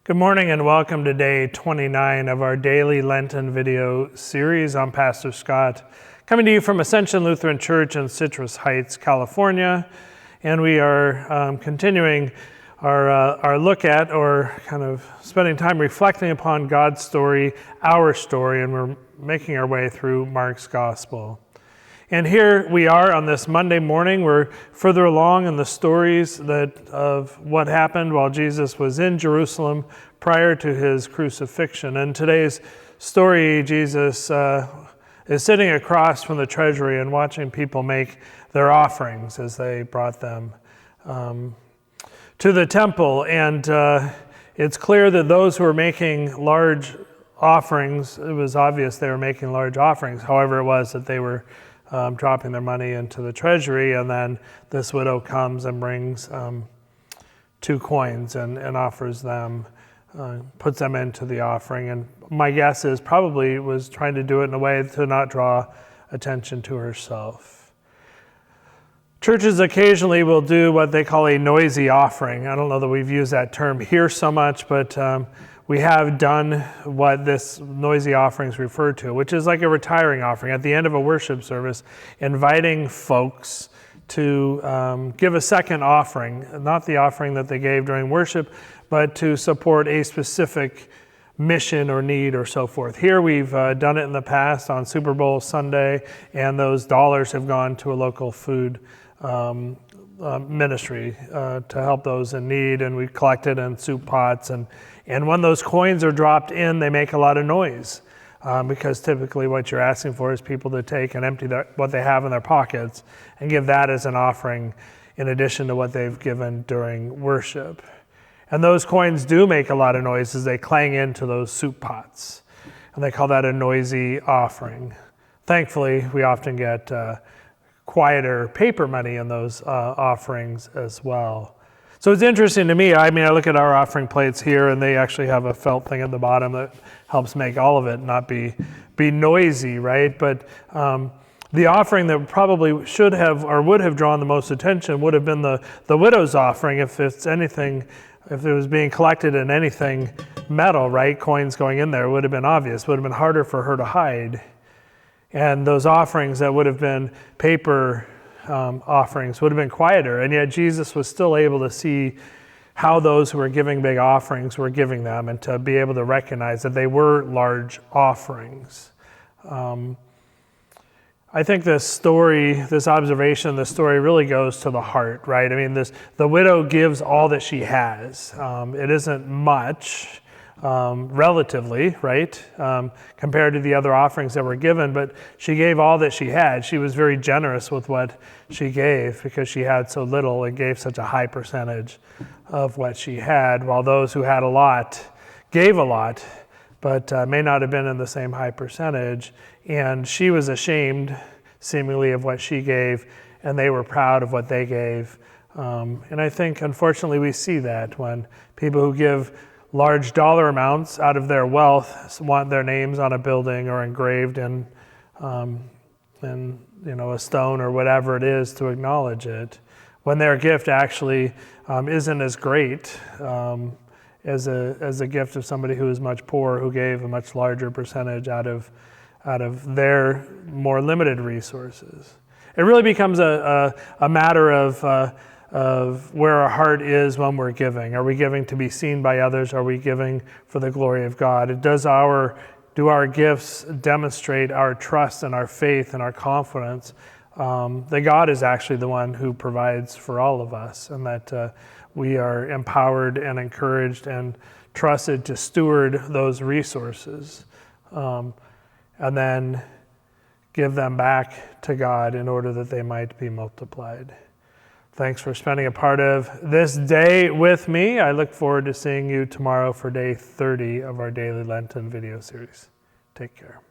Good morning and welcome to day 29 of our daily Lenten video series. I'm Pastor Scott, coming to you from Ascension Lutheran Church in Citrus Heights, California. And we are continuing our look at, or kind of spending time reflecting upon God's story, our story, and we're making our way through Mark's Gospel. And here we are on this Monday morning. We're further along in the stories of what happened while Jesus was in Jerusalem prior to his crucifixion. In today's story, Jesus is sitting across from the treasury and watching people make their offerings as they brought them to the temple. And it's clear that those who were making large offerings, it was obvious they were making large offerings. However, it was that they were dropping their money into the treasury, and then this widow comes and brings 2 coins and offers them, puts them into the offering. And my guess is probably was trying to do it in a way to not draw attention to herself. Churches occasionally will do what they call a noisy offering. I don't know that we've used that term here so much, but we have done what this noisy offering is referred to, which is like a retiring offering at the end of a worship service, inviting folks to give a second offering, not the offering that they gave during worship, but to support a specific mission or need or so forth. Here we've done it in the past on Super Bowl Sunday, and those dollars have gone to a local food ministry to help those in need, and we collected in soup pots. And when those coins are dropped in, they make a lot of noise because typically what you're asking for is people to take and empty what they have in their pockets and give that as an offering in addition to what they've given during worship. And those coins do make a lot of noise as they clang into those soup pots, and they call that a noisy offering. Thankfully, we often get quieter paper money in those offerings as well. So it's interesting to me. I look at our offering plates here, and they actually have a felt thing at the bottom that helps make all of it not be noisy, right? But the offering that probably should have or would have drawn the most attention would have been the widow's offering, if it was being collected in anything metal, right? Coins going in there, it would have been obvious. It would have been harder for her to hide. And those offerings that would have been paper offerings would have been quieter, and yet Jesus was still able to see how those who were giving big offerings were giving them, and to be able to recognize that they were large offerings. I think this observation, this story really goes to the heart, right? The widow gives all that she has. It isn't much, relatively, right, compared to the other offerings that were given, but she gave all that she had. She was very generous with what she gave because she had so little and gave such a high percentage of what she had, while those who had a lot gave a lot, but may not have been in the same high percentage. And she was ashamed, seemingly, of what she gave, and they were proud of what they gave. And I think, unfortunately, we see that when people who give large dollar amounts out of their wealth want their names on a building or engraved in a stone or whatever it is to acknowledge it, when their gift actually isn't as great as a gift of somebody who is much poorer, who gave a much larger percentage out of their more limited resources. It really becomes a matter of where our heart is when we're giving. Are we giving to be seen by others? Are we giving for the glory of God? Do our gifts demonstrate our trust and our faith and our confidence that God is actually the one who provides for all of us, and that we are empowered and encouraged and trusted to steward those resources and then give them back to God in order that they might be multiplied. Thanks for spending a part of this day with me. I look forward to seeing you tomorrow for day 30 of our daily Lenten video series. Take care.